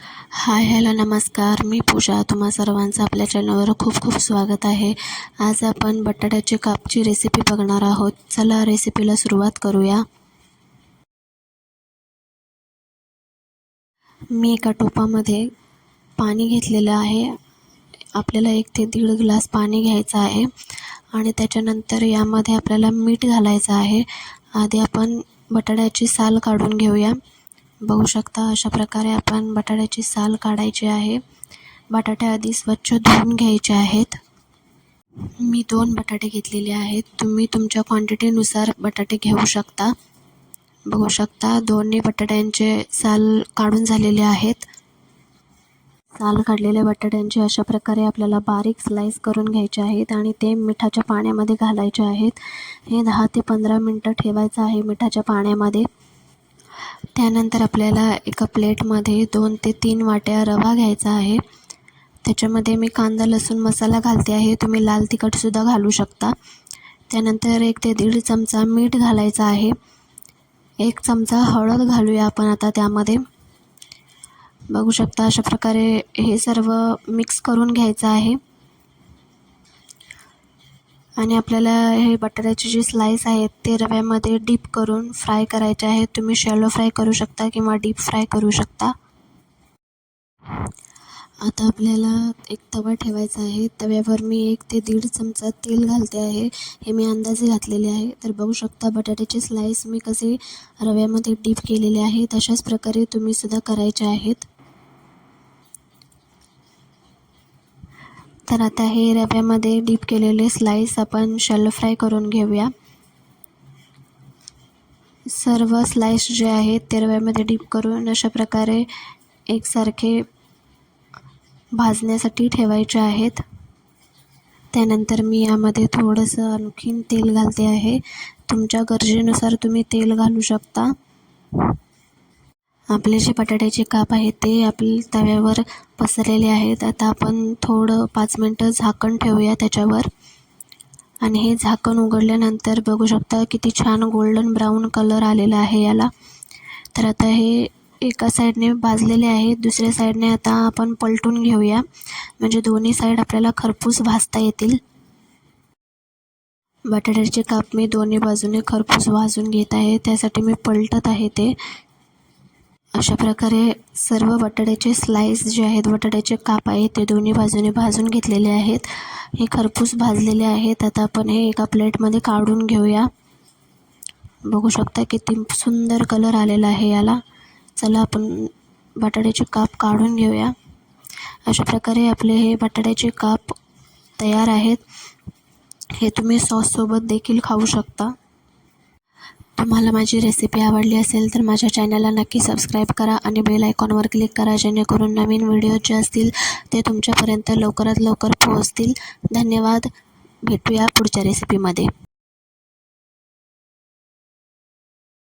Hi hello नमस्कार, मी पूजा. तुम्हा सर्वांचं आपल्या चॅनलवर खूप खूप स्वागत आहे. आज आपण बटाट्याची कापची रेसिपी बघणार आहोत. चला रेसिपीला सुरुवात करूया. मी एका टोपामध्ये पाणी घेतलेलं आहे. आपल्याला 1 ते 1.5 ग्लास पाणी घ्यायचं आहे आणि त्याच्यानंतर यामध्ये आपल्याला मीठ घालायचं आहे. आधी आपण बटाट्याची साल काढून घेऊया. बघू शकता अशा प्रकारे आपण बटाट्याची साल काढायची आहे. बटाटे आधी स्वच्छ धुवून घ्यायचे आहेत. मी 2 बटाटे घेतलेले आहेत. तुम्ही तुमच्या क्वांटिटीनुसार बटाटे घेऊ शकता. बघू शकता दोन्ही बटाट्यांचे साल काढून झालेले आहेत. साल काढलेल्या बटाट्यांचे अशा प्रकारे आपल्याला बारीक स्लाइस करून घ्यायचे आहेत आणि ते मिठाच्या पाण्यामध्ये घालायचे आहेत. हे 10 ते 15 मिनटं ठेवायचं आहे मिठाच्या पाण्यामध्ये. त्यानंतर आपल्याला एका प्लेटमध्ये 2 ते 3 वाट्या रवा घ्यायचा आहे. त्याच्यामध्ये मी कांदा लसूण मसाला घालते आहे. तुम्ही लाल तिखटसुद्धा घालू शकता. त्यानंतर 1 ते 1.5 चमचा मीठ घालायचा आहे. 1 चमचा हळद घालूया आपण आता त्यामध्ये. बघू शकता अशा प्रकारे हे सर्व मिक्स करून घ्यायचं आहे आणि आपल्याला हे बटाट्याचे जे स्लाइस आहेत ते रव्यामध्ये डीप करून फ्राय करायचे आहेत. तुम्ही शॅलो फ्राय करू शकता किंवा डीप फ्राय करू शकता. आता आपल्याला एक तवा ठेवायचा आहे. तव्यावर मी 1 ते 1.5 चमचा तेल घालते आहे. हे मी अंदाजे घातलेले आहे. तर बघू शकता बटाट्याचे स्लाइस मी कसे रव्यामध्ये डीप केलेले आहेत. अशाच प्रकारे तुम्ही सुद्धा करायचे आहेत. तर आता हे रव्यामध्ये डीप केलेले स्लाइस आपण शॅलो फ्राय करून घेऊया. सर्व स्लाइस जे आहेत ते रव्यामध्ये डीप करून अशा प्रकारे एकसारखे भाजण्यासाठी ठेवायचे आहेत. त्यानंतर मी यामध्ये थोडंसं आणखीन तेल घालते आहे. तुमच्या गरजेनुसार तुम्ही तेल घालू शकता. आपले जे बटाट्याचे काप आहेत ते आपल्या तव्यावर पसरलेले आहेत. आता आपण थोडं 5 मिनटं झाकण ठेवूया त्याच्यावर आणि हे झाकण उघडल्यानंतर बघू शकता किती छान गोल्डन ब्राऊन कलर आलेला आहे याला. तर आता हे एका साईडने भाजलेले आहेत. दुसऱ्या साईडने आता आपण पलटून घेऊया म्हणजे दोन्ही साईड आपल्याला खरपूस भाजता येतील. बटाट्याचे काप मी दोन्ही बाजूने खरपूस भाजून घेत आहे. त्यासाठी मी पलटत आहे ते. अशा प्रकारे सर्व बटाट्याचे स्लाइस जे आहेत बटाट्याचे काप आहेत ते दोन्ही बाजूने भाजून घेतलेले आहेत. हे खरपूस भाजलेले आहेत. आता आपण हे एका प्लेटमध्ये काढून घेऊया. बघू शकता किती सुंदर कलर आलेला आहे याला. चला आपण बटाट्याचे काप काढून घेऊया. अशा प्रकारे आपले हे बटाट्याचे काप तयार आहेत. हे तुम्ही सॉससोबत देखील खाऊ शकता. तुम्हाला माझी रेसिपी आवडली असेल तर माझ्या चॅनलला नक्की सबस्क्राईब करा आणि बेल आयकॉनवर क्लिक करा जेणेकरून नवीन व्हिडिओ जे असतील ते तुमच्यापर्यंत लवकरात लवकर पोहोचतील. धन्यवाद. भेटूया पुढच्या रेसिपीमध्ये.